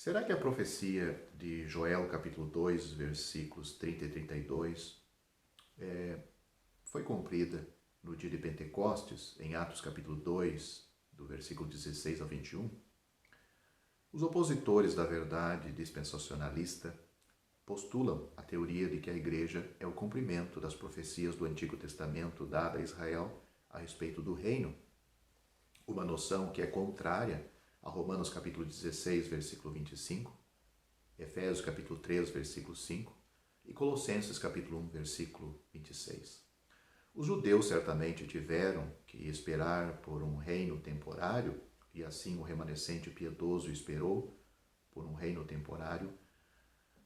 Será que a profecia de Joel, capítulo 2, versículos 30 e 32, foi cumprida no dia de Pentecostes, em Atos, capítulo 2, do versículo 16 ao 21? Os opositores da verdade dispensacionalista postulam a teoria de que a Igreja é o cumprimento das profecias do Antigo Testamento dada a Israel a respeito do reino, uma noção que é contrária a Romanos capítulo 16, versículo 25, Efésios capítulo 3, versículo 5 e Colossenses capítulo 1, versículo 26. Os judeus certamente tiveram que esperar por um reino temporário, e assim o remanescente piedoso esperou por um reino temporário,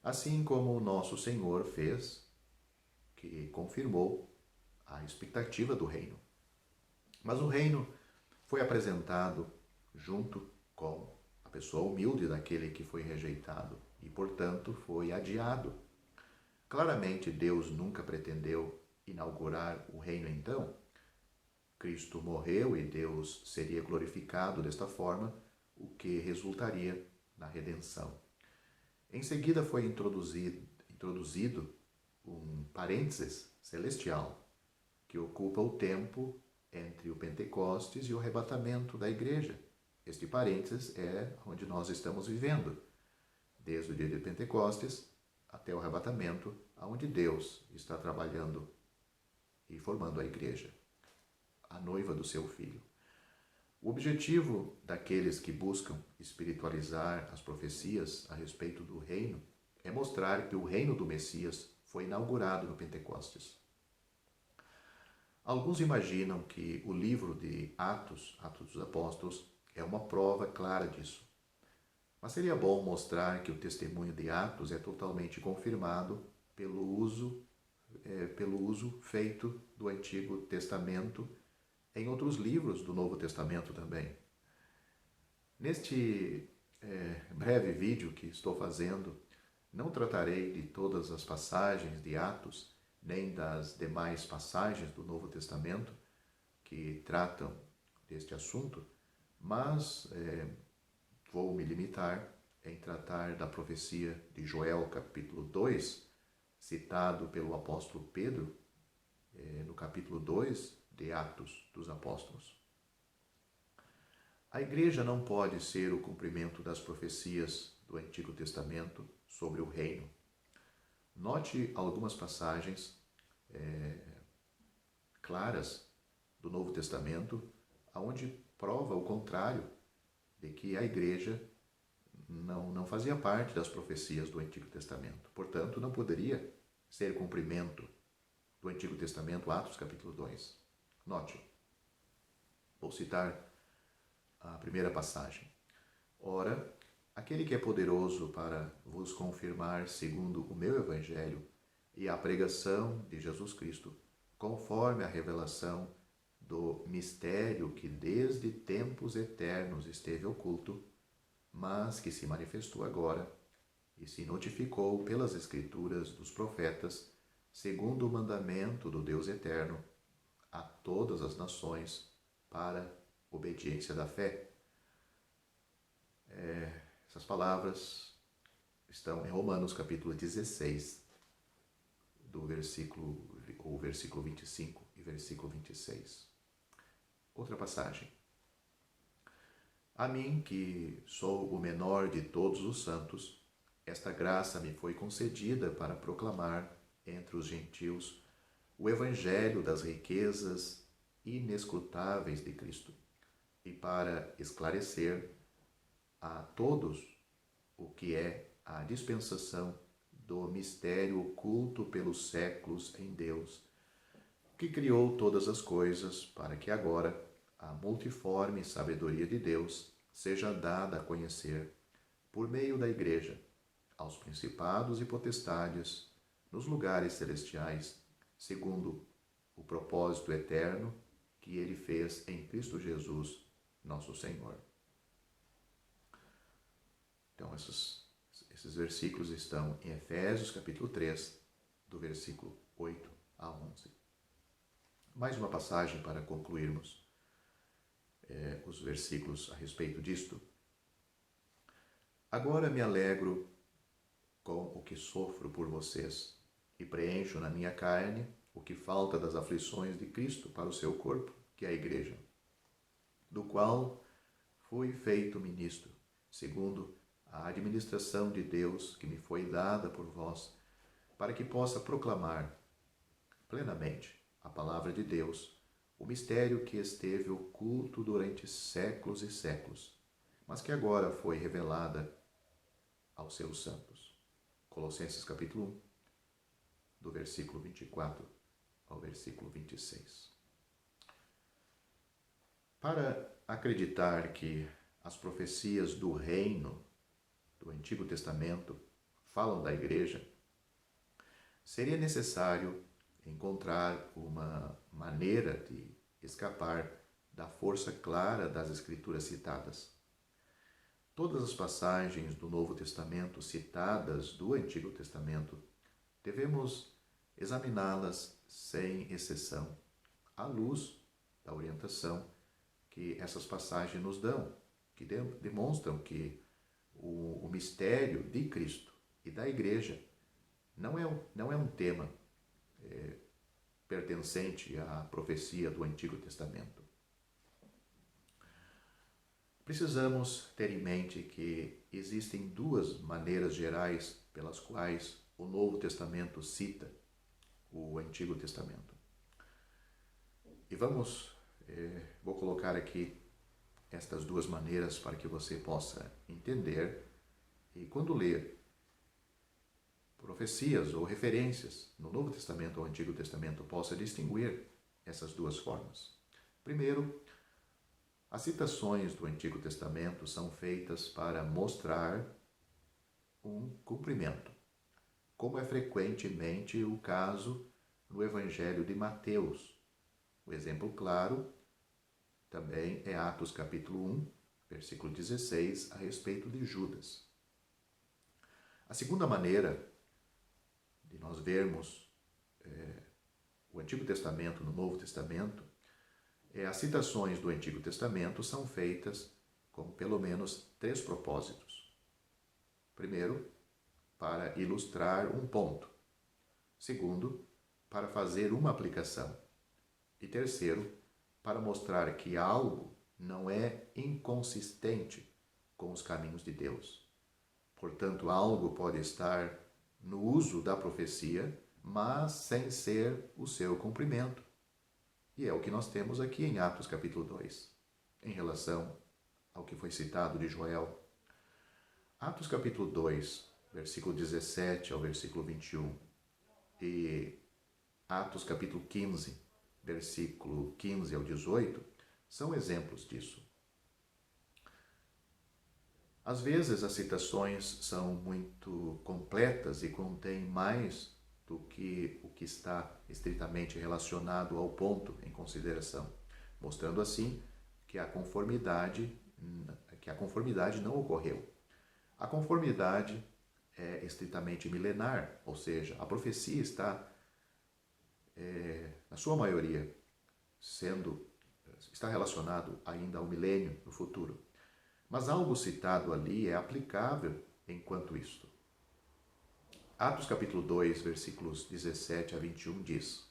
assim como o nosso Senhor fez, que confirmou a expectativa do reino. Mas o reino foi apresentado junto com a pessoa humilde daquele que foi rejeitado e, portanto, foi adiado. Claramente, Deus nunca pretendeu inaugurar o reino então. Cristo morreu e Deus seria glorificado desta forma, o que resultaria na redenção. Em seguida foi introduzido um parênteses celestial que ocupa o tempo entre o Pentecostes e o arrebatamento da igreja. Este parênteses é onde nós estamos vivendo, desde o dia de Pentecostes até o arrebatamento, onde Deus está trabalhando e formando a igreja, a noiva do seu Filho. O objetivo daqueles que buscam espiritualizar as profecias a respeito do reino é mostrar que o reino do Messias foi inaugurado no Pentecostes. Alguns imaginam que o livro de Atos dos Apóstolos, é uma prova clara disso. Mas seria bom mostrar que o testemunho de Atos é totalmente confirmado pelo uso feito do Antigo Testamento em outros livros do Novo Testamento também. Neste breve vídeo que estou fazendo, não tratarei de todas as passagens de Atos, nem das demais passagens do Novo Testamento que tratam deste assunto, mas vou me limitar em tratar da profecia de Joel, capítulo 2, citado pelo apóstolo Pedro, no capítulo 2 de Atos dos Apóstolos. A igreja não pode ser o cumprimento das profecias do Antigo Testamento sobre o reino. Note algumas passagens claras do Novo Testamento, onde prova o contrário, de que a igreja não fazia parte das profecias do Antigo Testamento. Portanto, não poderia ser cumprimento do Antigo Testamento, Atos capítulo 2. Note, vou citar a primeira passagem. Ora, aquele que é poderoso para vos confirmar segundo o meu evangelho e a pregação de Jesus Cristo, conforme a revelação do mistério que desde tempos eternos esteve oculto, mas que se manifestou agora e se notificou pelas Escrituras dos profetas, segundo o mandamento do Deus eterno, a todas as nações para obediência da fé. Essas palavras estão em Romanos capítulo 16, versículo 25 e versículo 26. Outra passagem. A mim, que sou o menor de todos os santos, esta graça me foi concedida para proclamar entre os gentios o evangelho das riquezas inescrutáveis de Cristo, e para esclarecer a todos o que é a dispensação do mistério oculto pelos séculos em Deus, que criou todas as coisas para que agora a multiforme sabedoria de Deus seja dada a conhecer, por meio da Igreja, aos principados e potestades nos lugares celestiais, segundo o propósito eterno que Ele fez em Cristo Jesus, nosso Senhor. Então, esses versículos estão em Efésios, capítulo 3, do versículo 8 a 11. Mais uma passagem para concluirmos os versículos a respeito disto. Agora me alegro com o que sofro por vocês e preencho na minha carne o que falta das aflições de Cristo para o seu corpo, que é a Igreja, do qual fui feito ministro, segundo a administração de Deus que me foi dada por vós, para que possa proclamar plenamente a palavra de Deus, o mistério que esteve oculto durante séculos e séculos, mas que agora foi revelada aos seus santos. Colossenses capítulo 1, do versículo 24 ao versículo 26. Para acreditar que as profecias do reino do Antigo Testamento falam da Igreja, seria necessário encontrar uma maneira de escapar da força clara das Escrituras citadas. Todas as passagens do Novo Testamento citadas do Antigo Testamento, devemos examiná-las sem exceção, à luz da orientação que essas passagens nos dão, que demonstram que o mistério de Cristo e da Igreja não é um tema pertencente à profecia do Antigo Testamento. Precisamos ter em mente que existem duas maneiras gerais pelas quais o Novo Testamento cita o Antigo Testamento. E vou colocar aqui estas duas maneiras para que você possa entender e, quando ler profecias ou referências no Novo Testamento ou Antigo Testamento, possa distinguir essas duas formas. Primeiro, as citações do Antigo Testamento são feitas para mostrar um cumprimento, como é frequentemente o caso no Evangelho de Mateus. O exemplo claro também é Atos capítulo 1, versículo 16, a respeito de Judas. A segunda maneira de nós vermos o Antigo Testamento no Novo Testamento as citações do Antigo Testamento são feitas com pelo menos 3 propósitos. Primeiro, para ilustrar um ponto. Segundo, para fazer uma aplicação. E terceiro, para mostrar que algo não é inconsistente com os caminhos de Deus. Portanto, algo pode estar no uso da profecia, mas sem ser o seu cumprimento. E é o que nós temos aqui em Atos capítulo 2, em relação ao que foi citado de Joel. Atos capítulo 2, versículo 17 ao versículo 21, e Atos capítulo 15, versículo 15 ao 18, são exemplos disso. Às vezes as citações são muito completas e contêm mais do que o que está estritamente relacionado ao ponto em consideração, mostrando assim que a conformidade não ocorreu. A conformidade é estritamente milenar, ou seja, a profecia está, na sua maioria, está relacionado ainda ao milênio no futuro. Mas algo citado ali é aplicável enquanto isto. Atos capítulo 2, versículos 17 a 21 diz: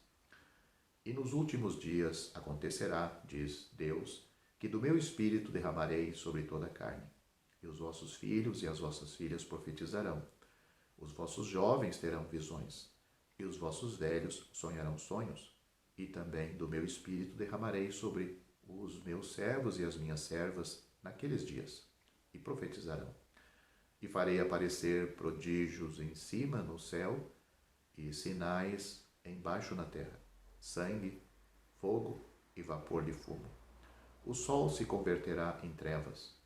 E nos últimos dias acontecerá, diz Deus, que do meu espírito derramarei sobre toda a carne, e os vossos filhos e as vossas filhas profetizarão, os vossos jovens terão visões, e os vossos velhos sonharão sonhos, e também do meu espírito derramarei sobre os meus servos e as minhas servas naqueles dias, e profetizarão. E farei aparecer prodígios em cima no céu e sinais embaixo na terra, sangue, fogo e vapor de fumo. O sol se converterá em trevas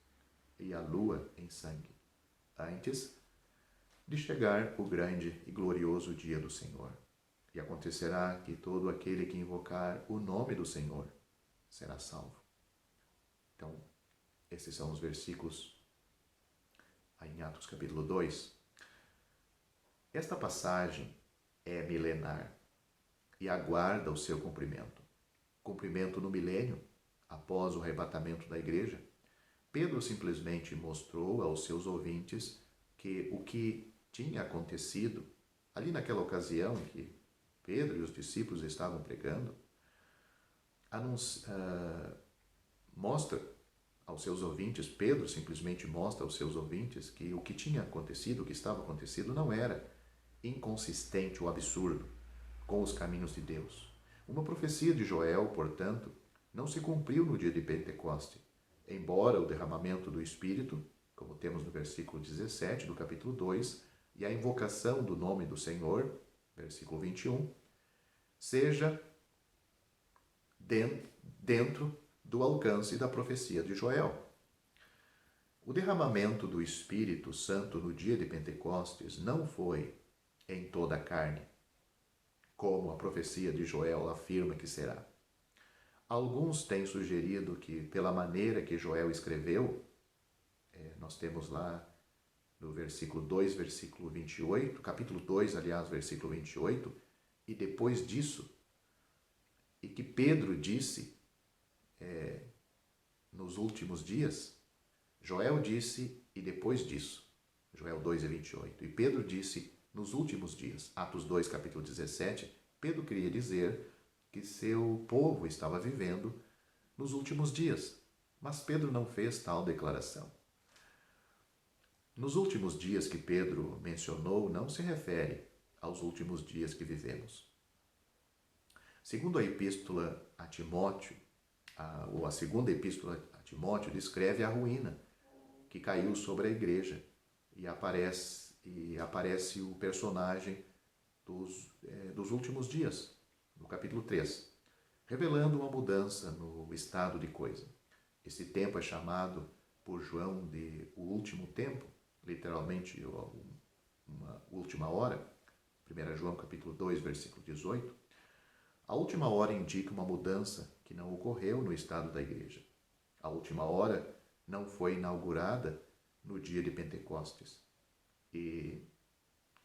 e a lua em sangue, antes de chegar o grande e glorioso dia do Senhor. E acontecerá que todo aquele que invocar o nome do Senhor será salvo. Então, esses são os versículos em Atos capítulo 2. Esta passagem é milenar e aguarda o seu cumprimento. Cumprimento no milênio, após o arrebatamento da igreja, Pedro simplesmente mostrou aos seus ouvintes que o que tinha acontecido ali naquela ocasião em que Pedro e os discípulos estavam pregando, mostra aos seus ouvintes, Pedro simplesmente mostra aos seus ouvintes que o que tinha acontecido, o que estava acontecendo, não era inconsistente ou absurdo com os caminhos de Deus. Uma profecia de Joel, portanto, não se cumpriu no dia de Pentecoste, embora o derramamento do Espírito, como temos no versículo 17 do capítulo 2, e a invocação do nome do Senhor, versículo 21, seja dentro do alcance da profecia de Joel. O derramamento do Espírito Santo no dia de Pentecostes não foi em toda a carne, como a profecia de Joel afirma que será. Alguns têm sugerido que, pela maneira que Joel escreveu, nós temos lá no versículo 2, versículo 28, capítulo 2, aliás, versículo 28, e depois disso, e que Pedro disse nos últimos dias, Joel disse e depois disso, Joel 2 e 28, e Pedro disse nos últimos dias, Atos 2, capítulo 17, Pedro queria dizer que seu povo estava vivendo nos últimos dias, mas Pedro não fez tal declaração. Nos últimos dias que Pedro mencionou, não se refere aos últimos dias que vivemos. Segundo a epístola a Timóteo, ou a segunda epístola a Timóteo, descreve a ruína que caiu sobre a igreja e aparece o personagem dos últimos dias, no capítulo 3, revelando uma mudança no estado de coisa. Esse tempo é chamado por João de o último tempo, literalmente uma última hora, 1 João capítulo 2, versículo 18. A última hora indica uma mudança que não ocorreu no estado da igreja. A última hora não foi inaugurada no dia de Pentecostes e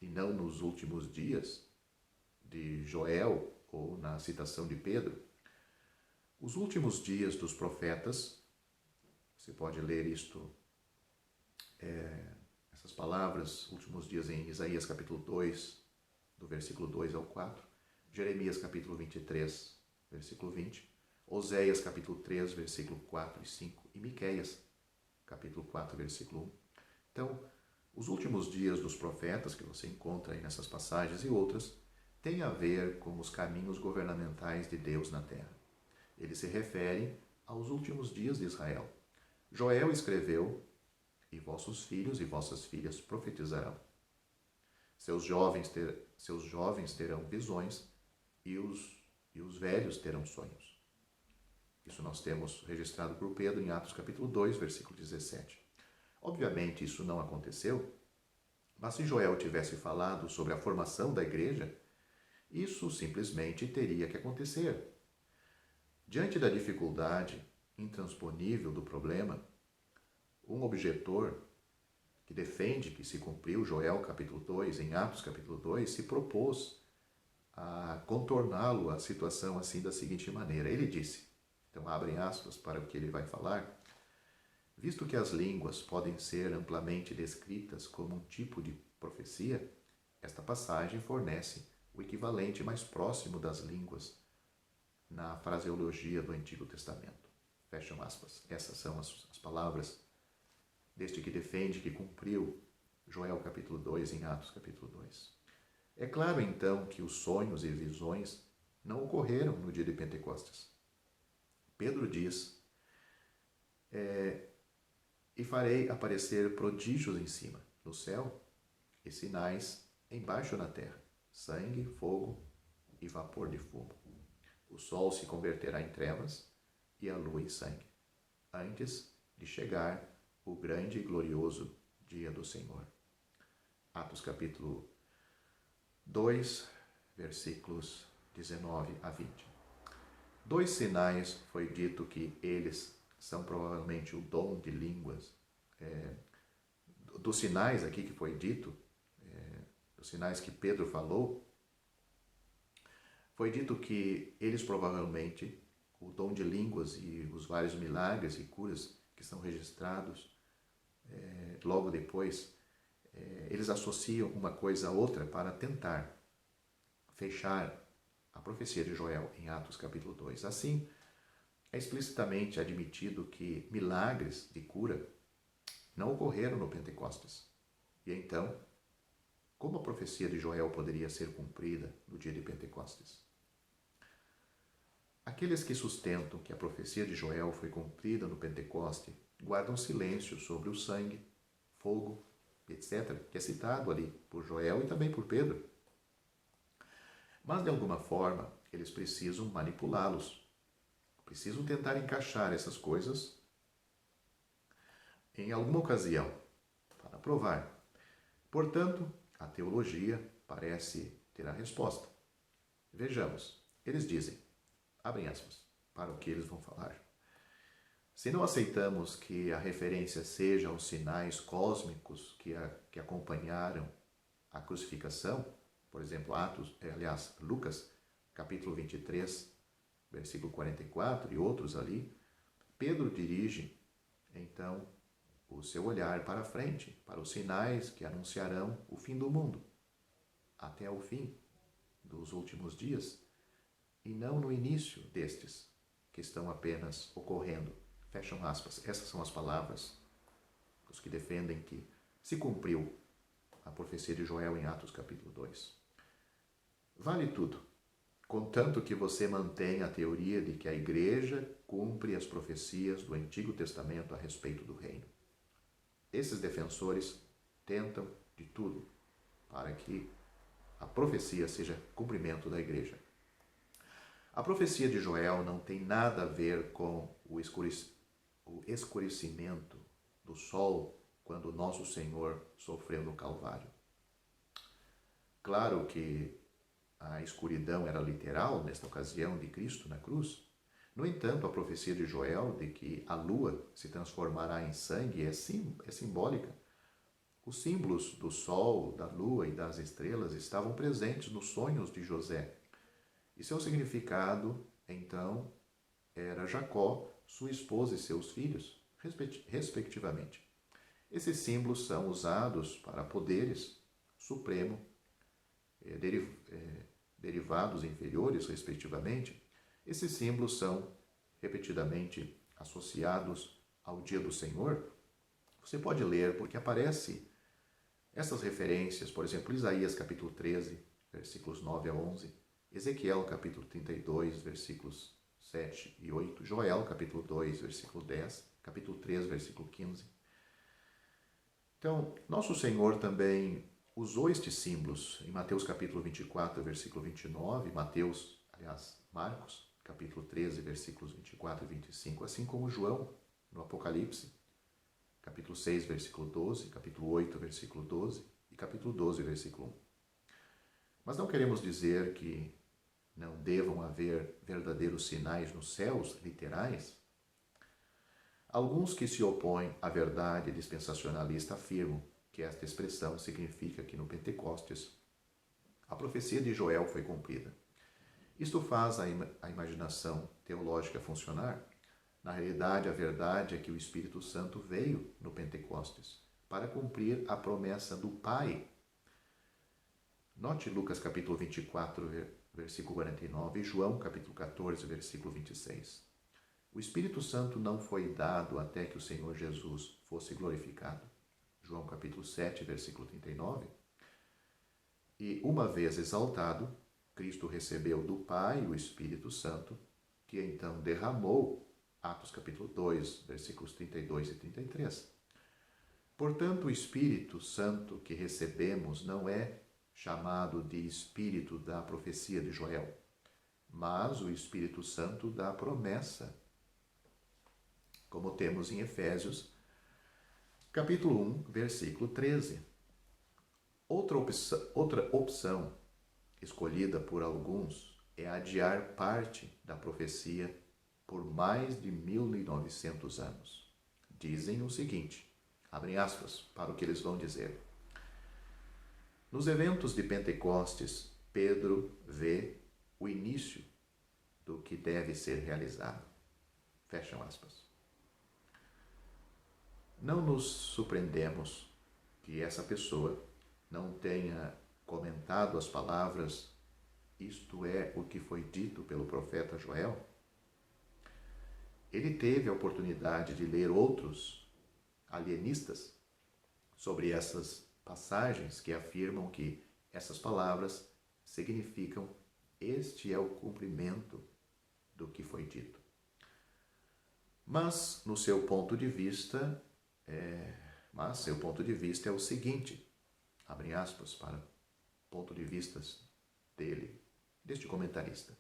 não nos últimos dias de Joel ou na citação de Pedro. Os últimos dias dos profetas, você pode ler isto, essas palavras, últimos dias em Isaías capítulo 2, do versículo 2 ao 4, Jeremias capítulo 23, versículo 20, Oséias capítulo 3, versículo 4 e 5, e Miqueias capítulo 4, versículo 1. Então, os últimos dias dos profetas, que você encontra aí nessas passagens e outras, têm a ver com os caminhos governamentais de Deus na terra. Eles se referem aos últimos dias de Israel. Joel escreveu: e vossos filhos e vossas filhas profetizarão. Seus jovens terão visões e os velhos terão sonhos. Isso nós temos registrado por Pedro em Atos capítulo 2, versículo 17. Obviamente isso não aconteceu, mas se Joel tivesse falado sobre a formação da igreja, isso simplesmente teria que acontecer. Diante da dificuldade intransponível do problema, um objetor que defende que se cumpriu Joel capítulo 2, em Atos capítulo 2, se propôs a contorná-lo, a situação assim da seguinte maneira. Ele disse, então abrem aspas para o que ele vai falar, visto que as línguas podem ser amplamente descritas como um tipo de profecia, esta passagem fornece o equivalente mais próximo das línguas na fraseologia do Antigo Testamento. Fecham aspas. Essas são as palavras deste que defende que cumpriu Joel capítulo 2 em Atos capítulo 2. É claro então que os sonhos e visões não ocorreram no dia de Pentecostes. Pedro diz, e farei aparecer prodígios em cima, no céu, e sinais embaixo na terra, sangue, fogo e vapor de fumo. O sol se converterá em trevas e a lua em sangue, antes de chegar o grande e glorioso dia do Senhor. Atos capítulo 2, versículos 19 a 20. Dois sinais foi dito que eles são provavelmente o dom de línguas. Dos sinais aqui que foi dito, os sinais que Pedro falou, foi dito que eles provavelmente, o dom de línguas e os vários milagres e curas que são registrados logo depois, eles associam uma coisa a outra para tentar fechar a profecia de Joel em Atos capítulo 2. Assim, é explicitamente admitido que milagres de cura não ocorreram no Pentecostes. E então, como a profecia de Joel poderia ser cumprida no dia de Pentecostes? Aqueles que sustentam que a profecia de Joel foi cumprida no Pentecoste guardam silêncio sobre o sangue, fogo, etc., que é citado ali por Joel e também por Pedro. Mas, de alguma forma, eles precisam manipulá-los. Precisam tentar encaixar essas coisas em alguma ocasião para provar. Portanto, a teologia parece ter a resposta. Vejamos, eles dizem, abrem aspas, para o que eles vão falar. Se não aceitamos que a referência seja aos sinais cósmicos que acompanharam a crucificação, por exemplo, Lucas, capítulo 23, versículo 44 e outros ali, Pedro dirige, então, o seu olhar para frente, para os sinais que anunciarão o fim do mundo, até o fim dos últimos dias, e não no início destes, que estão apenas ocorrendo. Fecham aspas. Essas são as palavras dos que defendem que se cumpriu a profecia de Joel em Atos capítulo 2. Vale tudo, contanto que você mantenha a teoria de que a igreja cumpre as profecias do Antigo Testamento a respeito do reino. Esses defensores tentam de tudo para que a profecia seja cumprimento da igreja. A profecia de Joel não tem nada a ver com o escurecimento do sol quando nosso Senhor sofreu no Calvário. Claro que a escuridão era literal nesta ocasião de Cristo na cruz. No entanto, a profecia de Joel de que a lua se transformará em sangue é simbólica. Os símbolos do sol, da lua e das estrelas estavam presentes nos sonhos de José. E seu significado, então, era Jacó, sua esposa e seus filhos, respectivamente. Esses símbolos são usados para poderes supremo, derivados inferiores, respectivamente. Esses símbolos são repetidamente associados ao dia do Senhor. Você pode ler, porque aparece essas referências, por exemplo, Isaías capítulo 13, versículos 9 a 11, Ezequiel capítulo 32, versículos 7 e 8, Joel capítulo 2, versículo 10, capítulo 3, versículo 15. Então, nosso Senhor também usou estes símbolos em Mateus capítulo 24, versículo 29, Marcos capítulo 13, versículos 24 e 25, assim como João no Apocalipse, capítulo 6, versículo 12, capítulo 8, versículo 12 e capítulo 12, versículo 1. Mas não queremos dizer que não devam haver verdadeiros sinais nos céus, literais. Alguns que se opõem à verdade dispensacionalista afirmam que esta expressão significa que no Pentecostes a profecia de Joel foi cumprida. Isto faz a imaginação teológica funcionar. Na realidade, a verdade é que o Espírito Santo veio no Pentecostes para cumprir a promessa do Pai. Note Lucas capítulo 24, versículo 49 e João capítulo 14, versículo 26. O Espírito Santo não foi dado até que o Senhor Jesus fosse glorificado. João capítulo 7, versículo 39. E uma vez exaltado, Cristo recebeu do Pai o Espírito Santo, que então derramou, Atos capítulo 2, versículos 32 e 33. Portanto, o Espírito Santo que recebemos não é chamado de Espírito da profecia de Joel, mas o Espírito Santo da promessa, como temos em Efésios, capítulo 1, versículo 13. Outra opção escolhida por alguns é adiar parte da profecia por mais de 1900 anos. Dizem o seguinte, abrem aspas para o que eles vão dizer. Nos eventos de Pentecostes, Pedro vê o início do que deve ser realizado. Fecham aspas. Não nos surpreendemos que essa pessoa não tenha comentado as palavras "isto é o que foi dito pelo profeta Joel". Ele teve a oportunidade de ler outros alienistas sobre essas passagens que afirmam que essas palavras significam "este é o cumprimento do que foi dito". Mas, no seu ponto de vista, seu ponto de vista é o seguinte, abre aspas para ponto de vista dele, deste comentarista: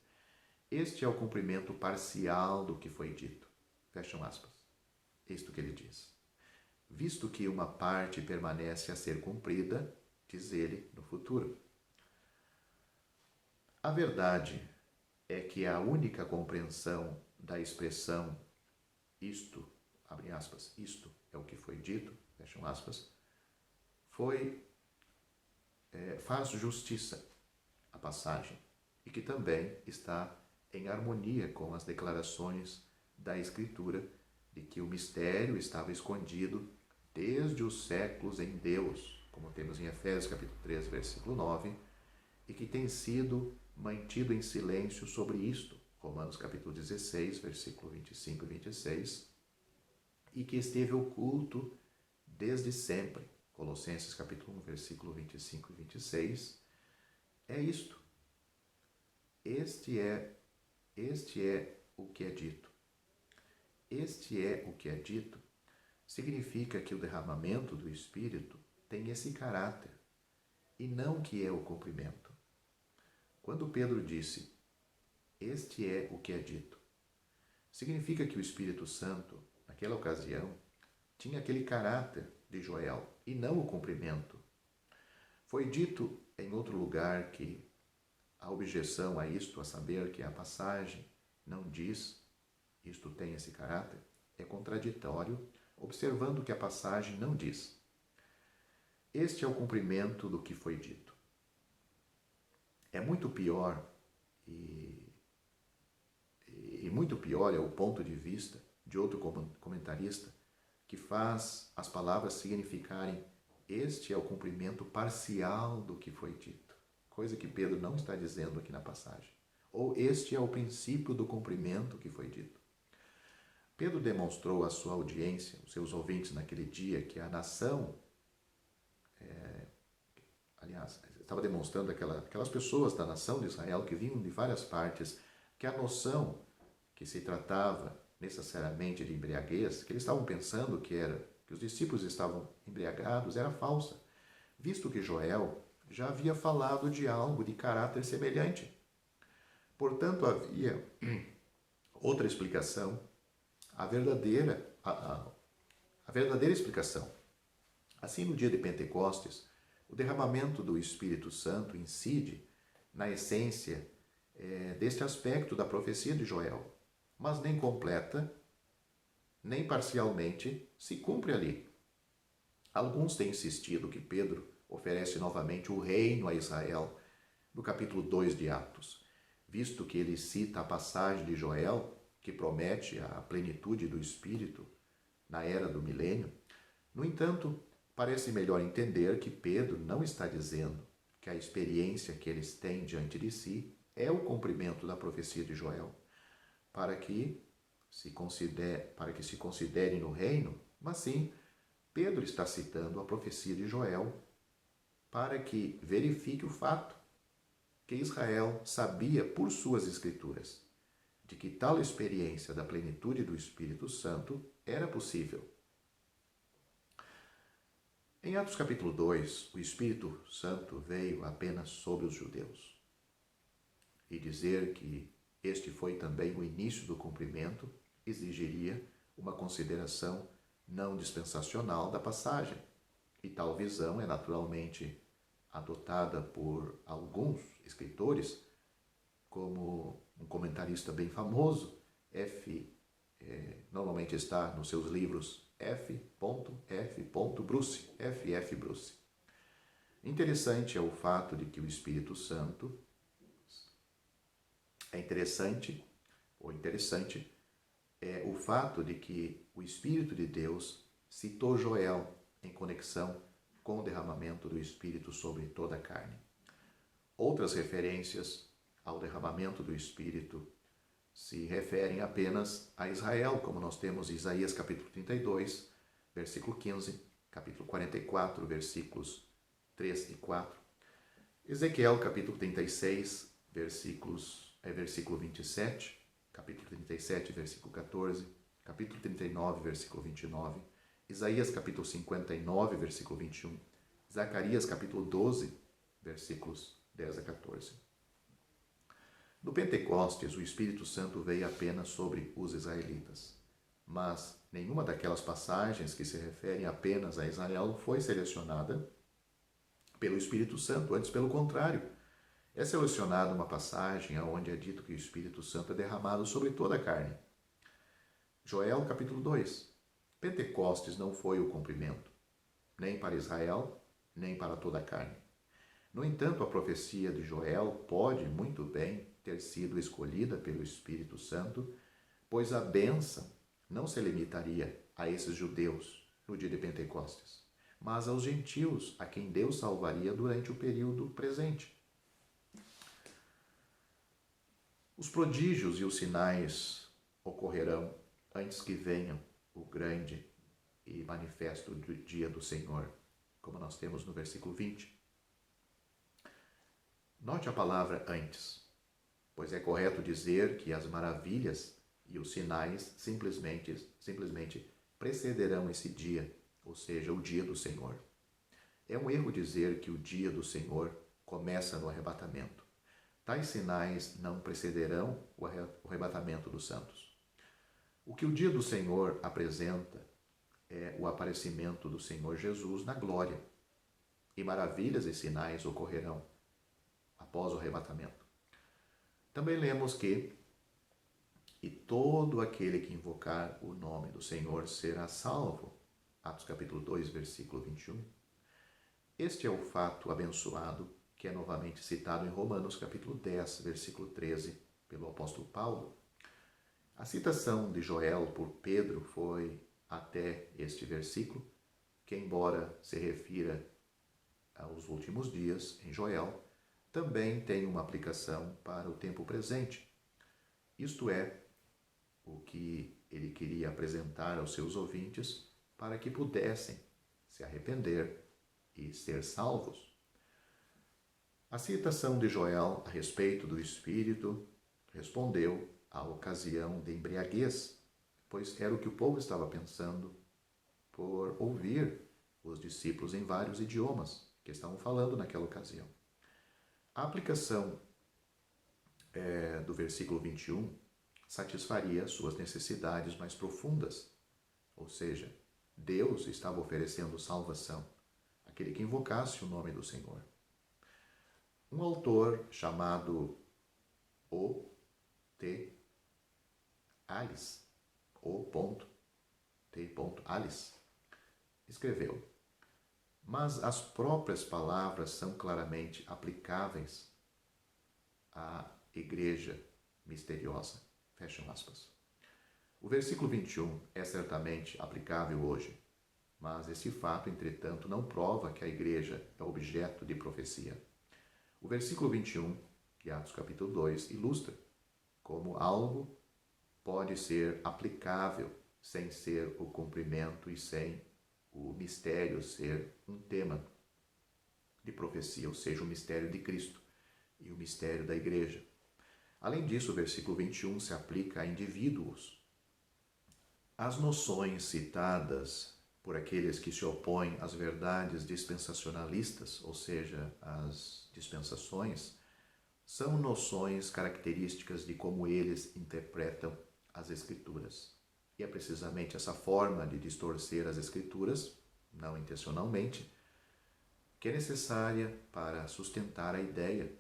"Este é o cumprimento parcial do que foi dito", fecham aspas. Isto que ele diz. "Visto que uma parte permanece a ser cumprida", diz ele, no futuro. A verdade é que a única compreensão da expressão "isto", abre aspas, "isto é o que foi dito", fecham aspas, faz justiça à passagem e que também está em harmonia com as declarações da Escritura de que o mistério estava escondido desde os séculos em Deus, como temos em Efésios capítulo 3, versículo 9, e que tem sido mantido em silêncio sobre isto, Romanos capítulo 16, versículo 25 e 26, e que esteve oculto desde sempre, Colossenses capítulo 1, versículo 25 e 26, é isto. Este é o que é dito. Este é o que é dito significa que o derramamento do Espírito tem esse caráter, e não que é o cumprimento. Quando Pedro disse, "este é o que é dito", significa que o Espírito Santo, naquela ocasião, tinha aquele caráter de Joel, e não o cumprimento. Foi dito em outro lugar que a objeção a isto, a saber que a passagem não diz "isto tem esse caráter", é contraditório, observando que a passagem não diz "este é o cumprimento do que foi dito". É muito pior, e muito pior é o ponto de vista de outro comentarista que faz as palavras significarem "este é o cumprimento parcial do que foi dito", coisa que Pedro não está dizendo aqui na passagem. Ou "este é o princípio do cumprimento que foi dito". Pedro demonstrou à sua audiência, os seus ouvintes naquele dia, que a nação, estava demonstrando aquelas pessoas da nação de Israel que vinham de várias partes, que a noção que se tratava necessariamente de embriaguez, que eles estavam pensando que os discípulos estavam embriagados, era falsa, visto que Joel já havia falado de algo de caráter semelhante. Portanto, havia outra explicação, a verdadeira explicação. Assim, no dia de Pentecostes, o derramamento do Espírito Santo incide na essência deste aspecto da profecia de Joel, mas nem completa, nem parcialmente se cumpre ali. Alguns têm insistido que Pedro oferece novamente o reino a Israel no capítulo 2 de Atos, visto que ele cita a passagem de Joel, que promete a plenitude do Espírito na era do milênio. No entanto, parece melhor entender que Pedro não está dizendo que a experiência que eles têm diante de si é o cumprimento da profecia de Joel, para que se considerem no reino, mas sim, Pedro está citando a profecia de Joel para que verifique o fato que Israel sabia por suas escrituras de que tal experiência da plenitude do Espírito Santo era possível. Em Atos capítulo 2, o Espírito Santo veio apenas sobre os judeus. E dizer que este foi também o início do cumprimento exigiria uma consideração não dispensacional da passagem. E tal visão é naturalmente adotada por alguns escritores, como um comentarista bem famoso, normalmente está nos seus livros F. Bruce, F. Bruce. Interessante é o fato de que o Espírito Santo interessante é o fato de que o Espírito de Deus citou Joel em conexão com o derramamento do Espírito sobre toda a carne. Outras referências ao derramamento do Espírito se referem apenas a Israel, como nós temos Isaías capítulo 32, versículo 15, capítulo 44, versículos 3 e 4, Ezequiel capítulo 36, versículo 27, capítulo 37, versículo 14, capítulo 39, versículo 29, Isaías capítulo 59, versículo 21, Zacarias capítulo 12, versículos 10 a 14. No Pentecostes, o Espírito Santo veio apenas sobre os israelitas, mas nenhuma daquelas passagens que se referem apenas a Israel foi selecionada pelo Espírito Santo, antes pelo contrário. É selecionada uma passagem onde é dito que o Espírito Santo é derramado sobre toda a carne. Joel capítulo 2. Pentecostes não foi o cumprimento, nem para Israel, nem para toda a carne. No entanto, a profecia de Joel pode muito bem ter sido escolhida pelo Espírito Santo, pois a bênção não se limitaria a esses judeus no dia de Pentecostes, mas aos gentios, a quem Deus salvaria durante o período presente. Os prodígios e os sinais ocorrerão antes que venham o grande e manifesto dia do Senhor, como nós temos no versículo 20. Note a palavra antes, pois é correto dizer que as maravilhas e os sinais simplesmente precederão esse dia, ou seja, o dia do Senhor. É um erro dizer que o dia do Senhor começa no arrebatamento. Tais sinais não precederão o arrebatamento dos santos. O que o dia do Senhor apresenta é o aparecimento do Senhor Jesus na glória, e maravilhas e sinais ocorrerão após o arrebatamento. Também lemos que e todo aquele que invocar o nome do Senhor será salvo. Atos capítulo 2, versículo 21. Este é o fato abençoado que é novamente citado em Romanos capítulo 10, versículo 13, pelo apóstolo Paulo. A citação de Joel por Pedro foi até este versículo, que embora se refira aos últimos dias em Joel, também tem uma aplicação para o tempo presente. Isto é, o que ele queria apresentar aos seus ouvintes para que pudessem se arrepender e ser salvos. A citação de Joel a respeito do Espírito respondeu à ocasião de embriaguez, pois era o que o povo estava pensando por ouvir os discípulos em vários idiomas que estavam falando naquela ocasião. A aplicação do versículo 21 satisfaria suas necessidades mais profundas, ou seja, Deus estava oferecendo salvação àquele que invocasse o nome do Senhor. Um autor chamado O.T. Alice, O.T. Alice, escreveu: mas as próprias palavras são claramente aplicáveis à igreja misteriosa. Fecham aspas. O versículo 21 é certamente aplicável hoje, mas esse fato, entretanto, não prova que a igreja é objeto de profecia. O versículo 21 de Atos capítulo 2 ilustra como algo pode ser aplicável sem ser o cumprimento e sem o mistério ser um tema de profecia, ou seja, o mistério de Cristo e o mistério da igreja. Além disso, o versículo 21 se aplica a indivíduos. As noções citadas por aqueles que se opõem às verdades dispensacionalistas, ou seja, às dispensações, são noções características de como eles interpretam as Escrituras. E é precisamente essa forma de distorcer as Escrituras, não intencionalmente, que é necessária para sustentar a ideia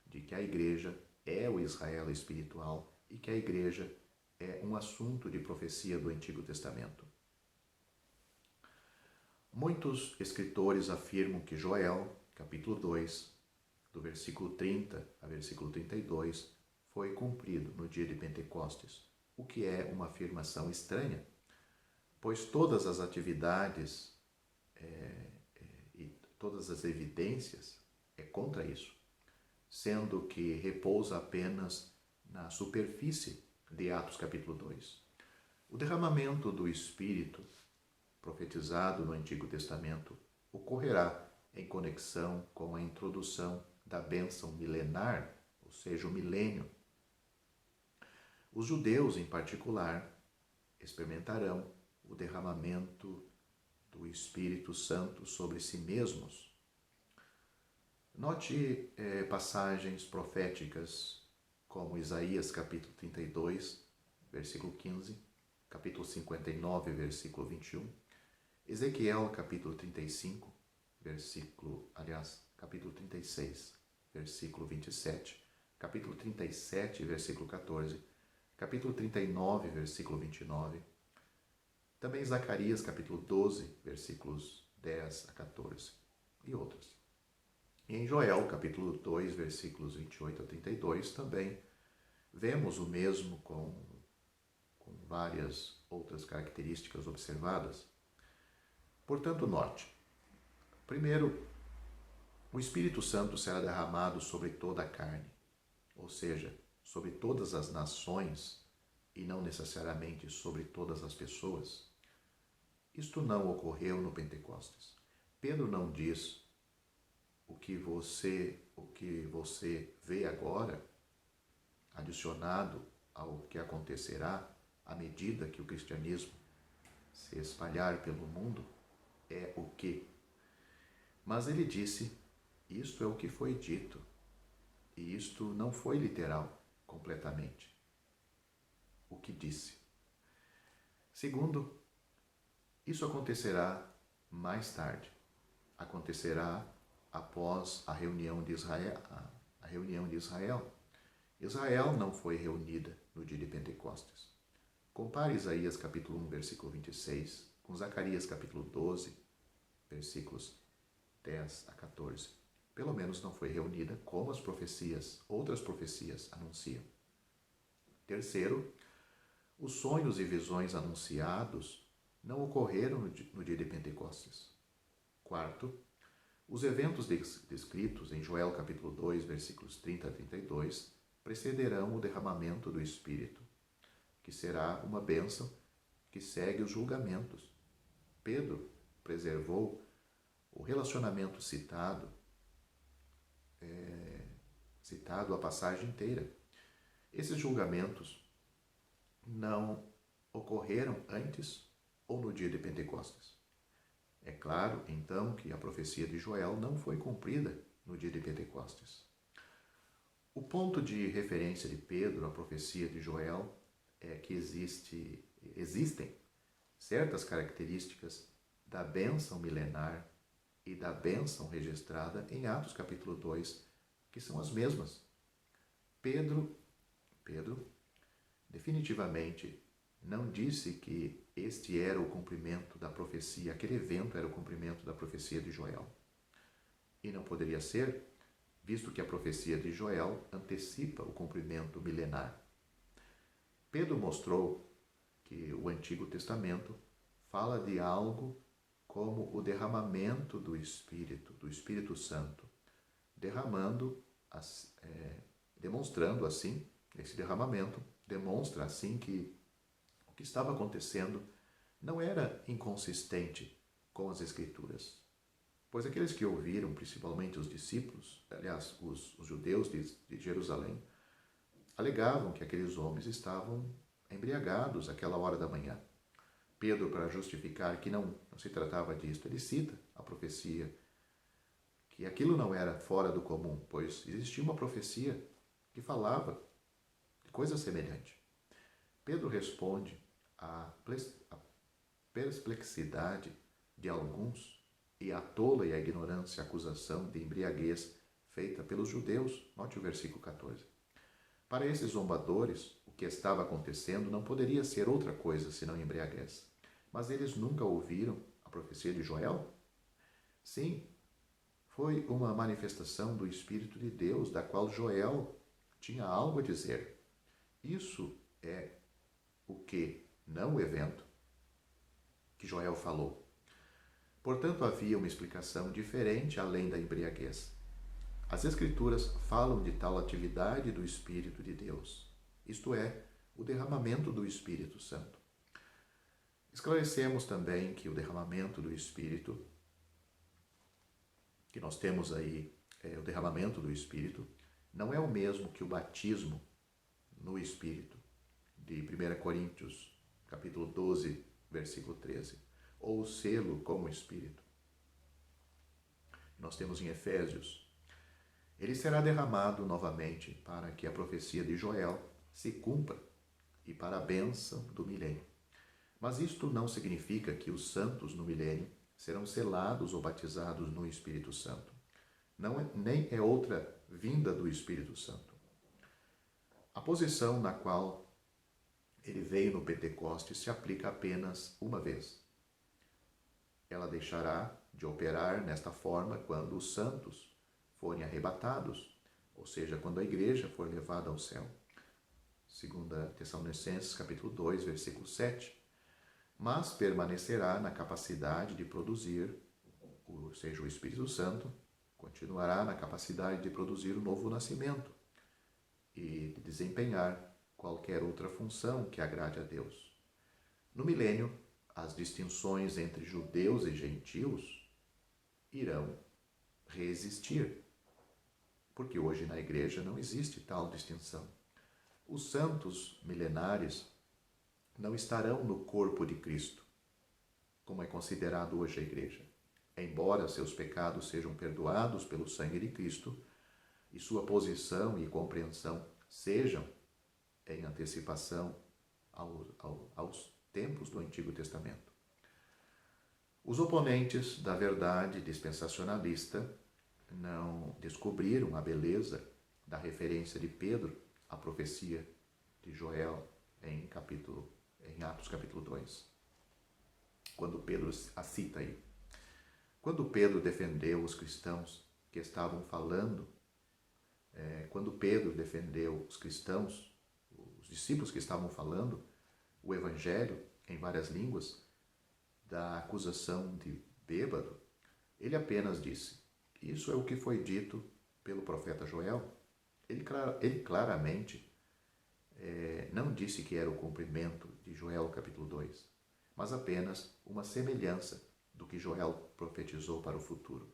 de que a igreja é o Israel espiritual e que a igreja é um assunto de profecia do Antigo Testamento. Muitos escritores afirmam que Joel, capítulo 2, do versículo 30 a versículo 32, foi cumprido no dia de Pentecostes, o que é uma afirmação estranha, pois todas as atividades e todas as evidências é contra isso, sendo que repousa apenas na superfície de Atos capítulo 2. O derramamento do Espírito, profetizado no Antigo Testamento, ocorrerá em conexão com a introdução da bênção milenar, ou seja, o milênio. Os judeus, em particular, experimentarão o derramamento do Espírito Santo sobre si mesmos. Note passagens proféticas como Isaías capítulo 32, versículo 15, capítulo 59, versículo 21, Ezequiel capítulo 35, capítulo 36, versículo 27, capítulo 37, versículo 14, capítulo 39, versículo 29, também Zacarias capítulo 12, versículos 10 a 14 e outras. E em Joel capítulo 2, versículos 28 a 32 também vemos o mesmo com várias outras características observadas. Portanto, note, primeiro, o Espírito Santo será derramado sobre toda a carne, ou seja, sobre todas as nações e não necessariamente sobre todas as pessoas. Isto não ocorreu no Pentecostes. Pedro não diz o que você vê agora, adicionado ao que acontecerá à medida que o cristianismo se espalhar pelo mundo, é o que. Mas ele disse, isto é o que foi dito, e isto não foi literal completamente. O que disse. Segundo, isso acontecerá mais tarde. Acontecerá após a reunião de Israel. Israel não foi reunida no dia de Pentecostes. Compare Isaías capítulo 1, versículo 26, com Zacarias capítulo 12, versículos 10 a 14. Pelo menos não foi reunida como outras profecias anunciam. Terceiro, os sonhos e visões anunciados não ocorreram no dia de Pentecostes. Quarto, os eventos descritos em Joel capítulo 2, versículos 30 a 32, precederão o derramamento do Espírito, que será uma bênção que segue os julgamentos. Pedro preservou o relacionamento citado a passagem inteira. Esses julgamentos não ocorreram antes ou no dia de Pentecostes. É claro, então, que a profecia de Joel não foi cumprida no dia de Pentecostes. O ponto de referência de Pedro à profecia de Joel é que existem certas características da bênção milenar e da bênção registrada em Atos capítulo 2, que são as mesmas. Pedro definitivamente não disse que este era o cumprimento da profecia, aquele evento era o cumprimento da profecia de Joel. E não poderia ser, visto que a profecia de Joel antecipa o cumprimento milenar. Pedro mostrou que o Antigo Testamento fala de algo como o derramamento do Espírito Santo, demonstrando assim, esse derramamento demonstra assim que o que estava acontecendo não era inconsistente com as Escrituras, pois aqueles que ouviram, principalmente os discípulos, aliás, os judeus de Jerusalém, alegavam que aqueles homens estavam embriagados àquela hora da manhã. Pedro, para justificar que não se tratava disto, ele cita a profecia, que aquilo não era fora do comum, pois existia uma profecia que falava de coisa semelhante. Pedro responde à perplexidade de alguns e à tola e à ignorância a acusação de embriaguez feita pelos judeus. Note o versículo 14. Para esses zombadores, o que estava acontecendo não poderia ser outra coisa senão embriaguez. Mas eles nunca ouviram a profecia de Joel? Sim, foi uma manifestação do Espírito de Deus, da qual Joel tinha algo a dizer. Isso é o que, não o evento. que Joel falou. Portanto, havia uma explicação diferente além da embriaguez. As Escrituras falam de tal atividade do Espírito de Deus, isto é, o derramamento do Espírito Santo. Esclarecemos também que o derramamento do Espírito, que nós temos aí, o derramamento do Espírito, não é o mesmo que o batismo no Espírito, de 1 Coríntios, capítulo 12, versículo 13, ou o selo com o Espírito. Nós temos em Efésios, ele será derramado novamente para que a profecia de Joel se cumpra e para a bênção do milênio. Mas isto não significa que os santos no milênio serão selados ou batizados no Espírito Santo. Nem é outra vinda do Espírito Santo. A posição na qual ele veio no Pentecostes se aplica apenas uma vez. Ela deixará de operar nesta forma quando os santos forem arrebatados, ou seja, quando a igreja for levada ao céu. 2 Tessalonicenses, capítulo 2, versículo 7. Mas permanecerá na capacidade de produzir, ou seja, o Espírito Santo continuará na capacidade de produzir o novo nascimento e de desempenhar qualquer outra função que agrade a Deus. No milênio, as distinções entre judeus e gentios irão reexistir, porque hoje na igreja não existe tal distinção. Os santos milenares não estarão no corpo de Cristo, como é considerado hoje a igreja. Embora seus pecados sejam perdoados pelo sangue de Cristo e sua posição e compreensão sejam em antecipação aos tempos do Antigo Testamento. Os oponentes da verdade dispensacionalista não descobriram a beleza da referência de Pedro à profecia de Joel em Atos capítulo 2, quando Pedro a cita aí. Quando Pedro defendeu os cristãos que estavam falando, quando Pedro defendeu os cristãos, os discípulos que estavam falando o Evangelho em várias línguas, da acusação de bêbado, ele apenas disse: isso é o que foi dito pelo profeta Joel. Ele claramente não disse que era o cumprimento de Joel capítulo 2, mas apenas uma semelhança do que Joel profetizou para o futuro.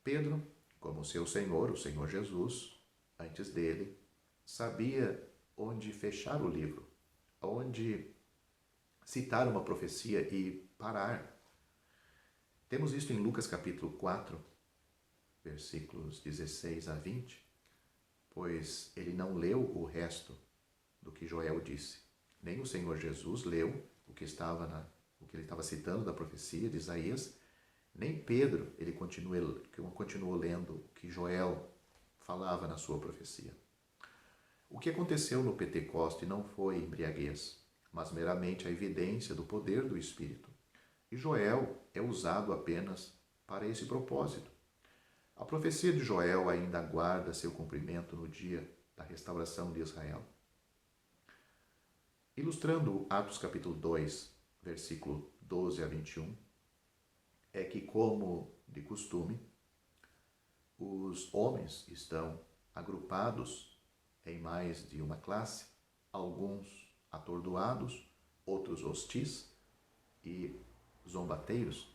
Pedro, como seu Senhor, o Senhor Jesus, antes dele, sabia onde fechar o livro, onde citar uma profecia e parar. Temos isto em Lucas capítulo 4, versículos 16 a 20, pois ele não leu o resto do que Joel disse. Nem o Senhor Jesus leu o que ele estava citando da profecia de Isaías, nem Pedro ele continuou lendo o que Joel falava na sua profecia. O que aconteceu no Pentecoste não foi embriaguez, mas meramente a evidência do poder do Espírito. E Joel é usado apenas para esse propósito. A profecia de Joel ainda aguarda seu cumprimento no dia da restauração de Israel. Ilustrando Atos capítulo 2, versículo 12 a 21, é que, como de costume, os homens estão agrupados em mais de uma classe, alguns atordoados, outros hostis e zombateiros.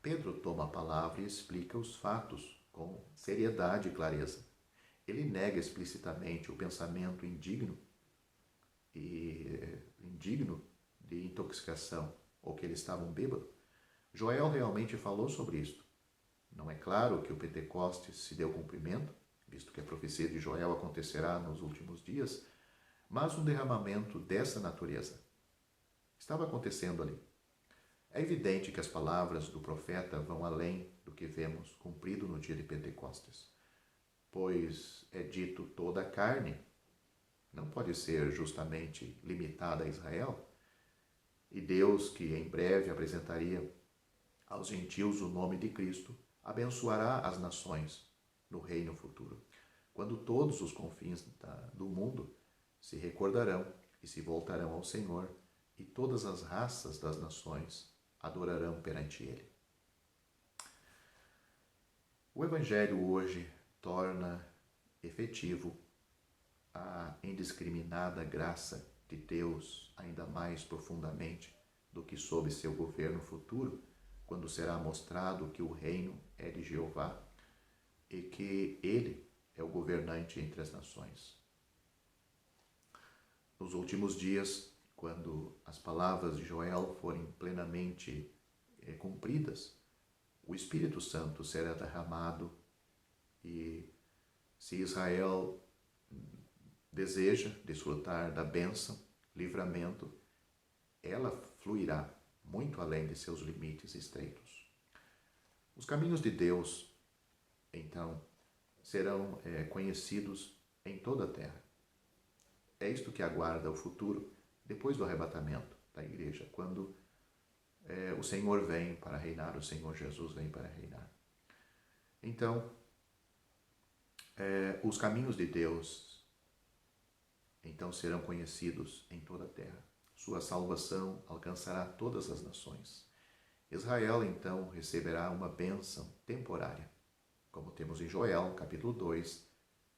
Pedro toma a palavra e explica os fatos com seriedade e clareza. Ele nega explicitamente o pensamento indigno de intoxicação, ou que eles estavam bêbados. Joel realmente falou sobre isto. Não é claro que o Pentecostes se deu cumprimento, visto que a profecia de Joel acontecerá nos últimos dias, mas um derramamento dessa natureza estava acontecendo ali. É evidente que as palavras do profeta vão além do que vemos cumprido no dia de Pentecostes, pois é dito toda a carne, não pode ser justamente limitada a Israel, e Deus, que em breve apresentaria aos gentios o nome de Cristo, abençoará as nações no reino futuro, quando todos os confins do mundo se recordarão e se voltarão ao Senhor e todas as raças das nações adorarão perante ele. O Evangelho hoje torna efetivo a indiscriminada graça de Deus ainda mais profundamente do que sob seu governo futuro, quando será mostrado que o reino é de Jeová e que ele é o governante entre as nações. Nos últimos dias, quando as palavras de Joel forem plenamente cumpridas, o Espírito Santo será derramado e, se Israel deseja desfrutar da bênção, livramento, ela fluirá muito além de seus limites estreitos. Os caminhos de Deus, então, serão conhecidos em toda a terra. É isto que aguarda o futuro depois do arrebatamento da igreja, quando o Senhor vem para reinar, o Senhor Jesus vem para reinar. Então, os caminhos de Deus então serão conhecidos em toda a terra. Sua salvação alcançará todas as nações. Israel então receberá uma bênção temporária, como temos em Joel, capítulo 2,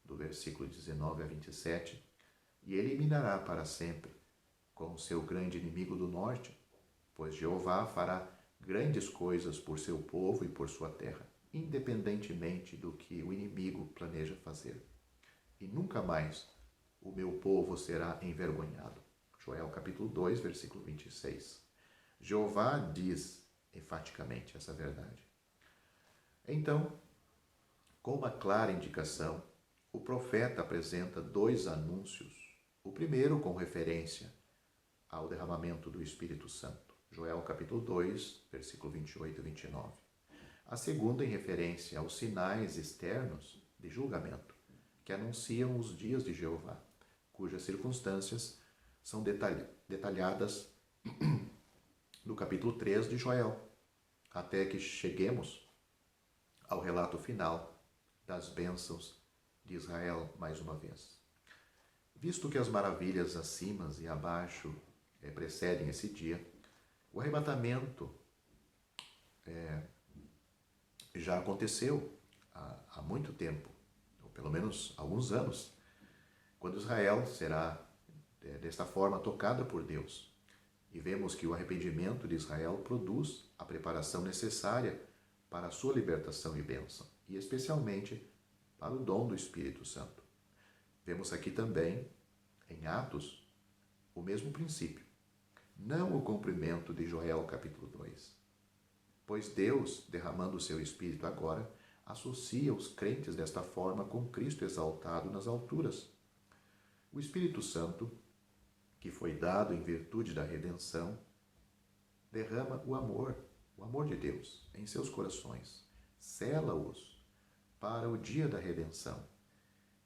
do versículo 19 a 27, e eliminará para sempre com o seu grande inimigo do norte, pois Jeová fará grandes coisas por seu povo e por sua terra, independentemente do que o inimigo planeja fazer. E nunca mais o meu povo será envergonhado. Joel capítulo 2, versículo 26. Jeová diz enfaticamente essa verdade. Então, com uma clara indicação, o profeta apresenta dois anúncios. O primeiro com referência ao derramamento do Espírito Santo. Joel capítulo 2, versículo 28 e 29. A segunda em referência aos sinais externos de julgamento, que anunciam os dias de Jeová, cujas circunstâncias são detalhadas no capítulo 3 de Joel, até que cheguemos ao relato final das bênçãos de Israel mais uma vez. Visto que as maravilhas acima e abaixo precedem esse dia, o arrebatamento já aconteceu há muito tempo, ou pelo menos alguns anos, quando Israel será desta forma tocada por Deus. E vemos que o arrependimento de Israel produz a preparação necessária para a sua libertação e bênção, e especialmente para o dom do Espírito Santo. Vemos aqui também, em Atos, o mesmo princípio. Não o cumprimento de Joel capítulo 2. Pois Deus, derramando o seu Espírito agora, associa os crentes desta forma com Cristo exaltado nas alturas. O Espírito Santo, que foi dado em virtude da redenção, derrama o amor de Deus em seus corações, sela-os para o dia da redenção,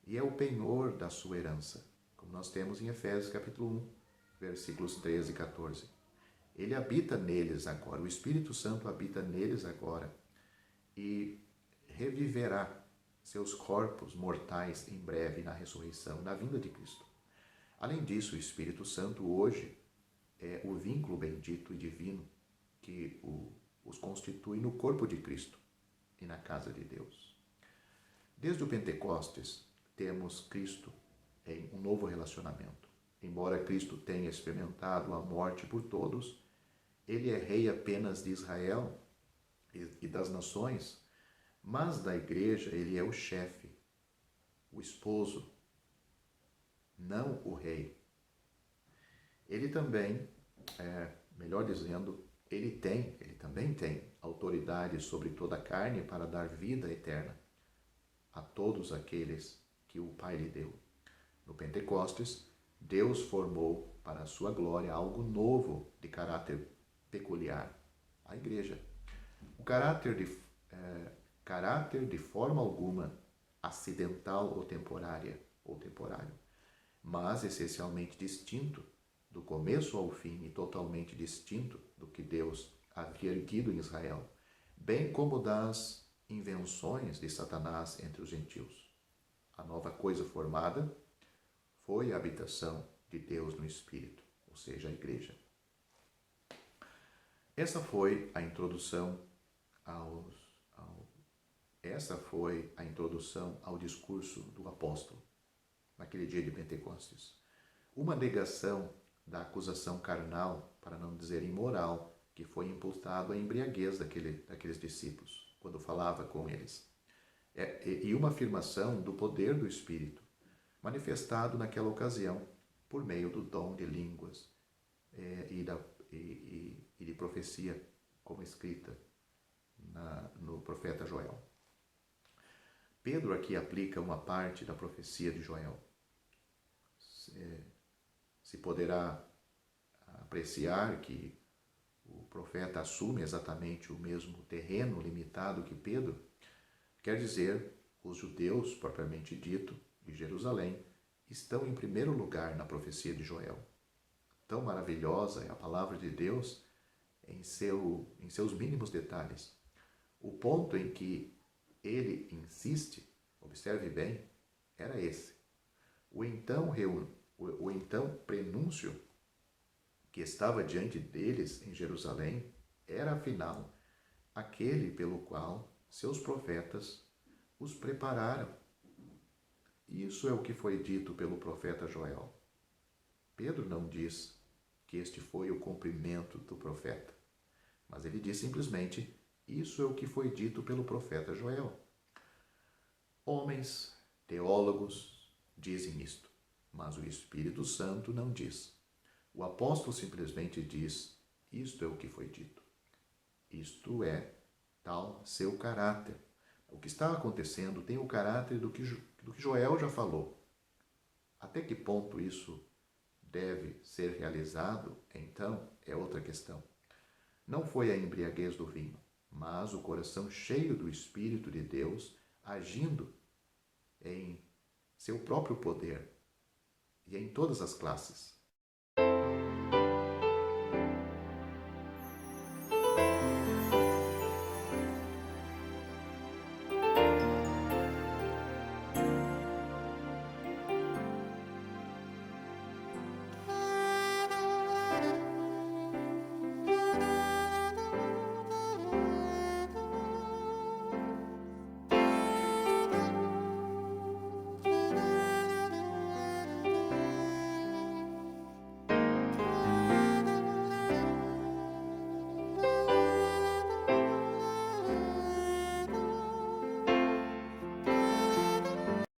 e é o penhor da sua herança, como nós temos em Efésios capítulo 1, versículos 13 e 14. Ele habita neles agora, o Espírito Santo habita neles agora e reviverá seus corpos mortais em breve na ressurreição, na vinda de Cristo. Além disso, o Espírito Santo hoje é o vínculo bendito e divino que os constitui no corpo de Cristo e na casa de Deus. Desde o Pentecostes, temos Cristo em um novo relacionamento. Embora Cristo tenha experimentado a morte por todos, ele é rei apenas de Israel e das nações, mas da igreja ele é o chefe, o esposo, não o rei. Ele também, melhor dizendo, ele também tem autoridade sobre toda a carne para dar vida eterna a todos aqueles que o Pai lhe deu. No Pentecostes, Deus formou para a sua glória algo novo de caráter peculiar, a igreja. O caráter de forma alguma acidental ou temporário, mas essencialmente distinto do começo ao fim e totalmente distinto do que Deus havia erguido em Israel, bem como das invenções de Satanás entre os gentios. A nova coisa formada foi a habitação de Deus no Espírito, ou seja, a igreja. Essa foi a introdução essa foi a introdução ao discurso do apóstolo, naquele dia de Pentecostes. Uma negação da acusação carnal, para não dizer imoral, que foi imputado à embriaguez daqueles discípulos, quando falava com eles. E uma afirmação do poder do Espírito, manifestado naquela ocasião, por meio do dom de línguas e de profecia, como escrita no profeta Joel. Pedro aqui aplica uma parte da profecia de Joel. Se poderá apreciar que o profeta assume exatamente o mesmo terreno limitado que Pedro, quer dizer, os judeus, propriamente dito, de Jerusalém, estão em primeiro lugar na profecia de Joel. Tão maravilhosa é a palavra de Deus em seus mínimos detalhes. O ponto em que ele insiste, observe bem, era esse. O então prenúncio que estava diante deles em Jerusalém era, afinal, aquele pelo qual seus profetas os prepararam. Isso é o que foi dito pelo profeta Joel. Pedro não diz que este foi o cumprimento do profeta, mas ele diz simplesmente: isso é o que foi dito pelo profeta Joel. Homens, teólogos, dizem isto, mas o Espírito Santo não diz. O apóstolo simplesmente diz: isto é o que foi dito. Isto é tal seu caráter. O que está acontecendo tem o caráter do que Joel já falou. Até que ponto isso deve ser realizado, então, é outra questão. Não foi a embriaguez do vinho, mas o coração cheio do Espírito de Deus, agindo em seu próprio poder e em todas as classes.